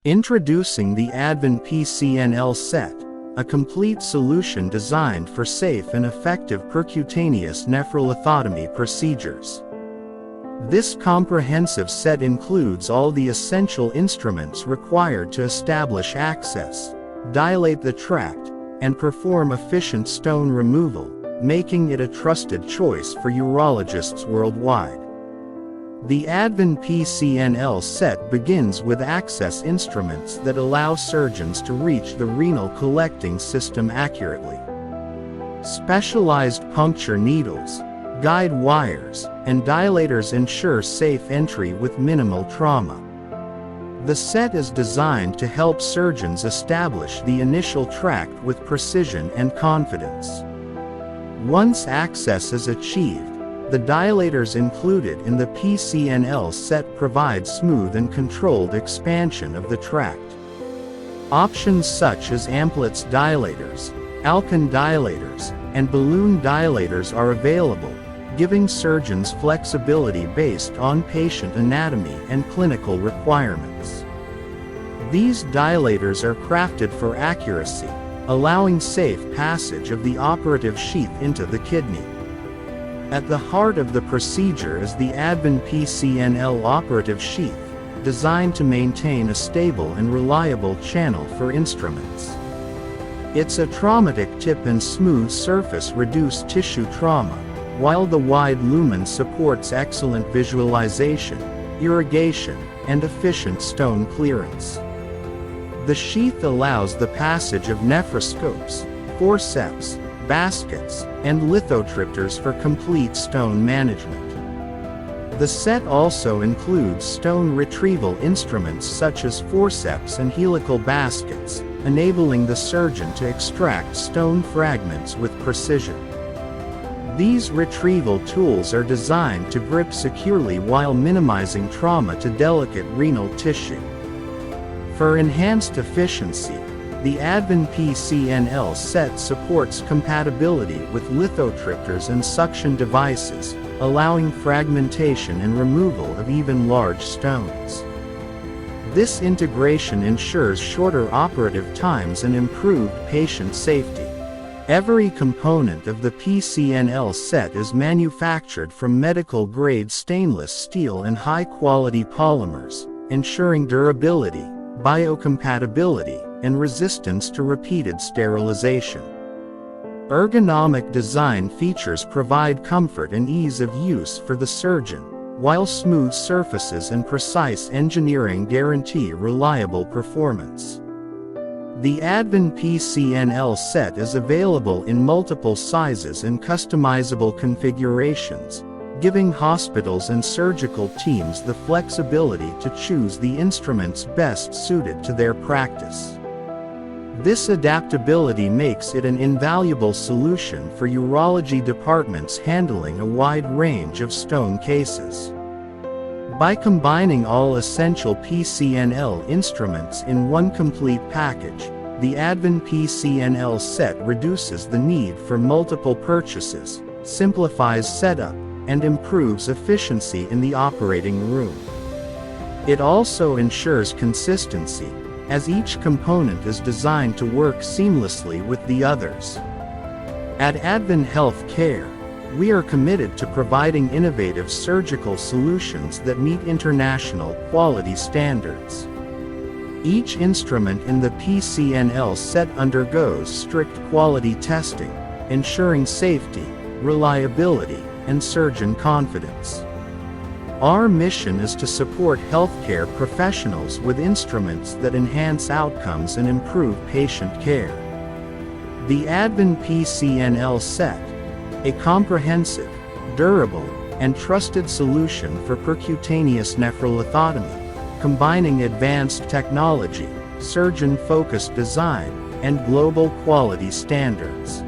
Introducing the Advin PCNL Set, a complete solution designed for safe and effective percutaneous nephrolithotomy procedures. This comprehensive set includes all the essential instruments required to establish access, dilate the tract, and perform efficient stone removal, making it a trusted choice for urologists worldwide. The Advin PCNL Set begins with access instruments that allow surgeons to reach the renal collecting system accurately. Specialized puncture needles, guide wires, and dilators ensure safe entry with minimal trauma. The set is designed to help surgeons establish the initial tract with precision and confidence. Once access is achieved, the dilators included in the PCNL set provide smooth and controlled expansion of the tract. Options such as Amplitz dilators, Alcon dilators, and balloon dilators are available, giving surgeons flexibility based on patient anatomy and clinical requirements. These dilators are crafted for accuracy, allowing safe passage of the operative sheath into the kidney. At the heart of the procedure is the Advin PCNL operative sheath, designed to maintain a stable and reliable channel for instruments. Its atraumatic tip and smooth surface reduce tissue trauma, while the wide lumen supports excellent visualization, irrigation, and efficient stone clearance. The sheath allows the passage of nephroscopes, forceps, baskets, and lithotripters for complete stone management. The set also includes stone retrieval instruments such as forceps and helical baskets, enabling the surgeon to extract stone fragments with precision. These retrieval tools are designed to grip securely while minimizing trauma to delicate renal tissue. For enhanced efficiency, the Advin PCNL set supports compatibility with lithotripters and suction devices, allowing fragmentation and removal of even large stones. This integration ensures shorter operative times and improved patient safety. Every component of the PCNL set is manufactured from medical-grade stainless steel and high-quality polymers, ensuring durability, biocompatibility, and resistance to repeated sterilization. Ergonomic design features provide comfort and ease of use for the surgeon, while smooth surfaces and precise engineering guarantee reliable performance. The Advin PCNL set is available in multiple sizes and customizable configurations, giving hospitals and surgical teams the flexibility to choose the instruments best suited to their practice. This adaptability makes it an invaluable solution for urology departments handling a wide range of stone cases. By combining all essential PCNL instruments in one complete package, the Advin PCNL set reduces the need for multiple purchases, simplifies setup, and improves efficiency in the operating room. It also ensures consistency, as each component is designed to work seamlessly with the others. At Advin Health Care, we are committed to providing innovative surgical solutions that meet international quality standards. Each instrument in the PCNL set undergoes strict quality testing, ensuring safety, reliability, and surgeon confidence. Our mission is to support healthcare professionals with instruments that enhance outcomes and improve patient care. The Advin PCNL Set, a comprehensive, durable, and trusted solution for percutaneous nephrolithotomy, combining advanced technology, surgeon-focused design, and global quality standards.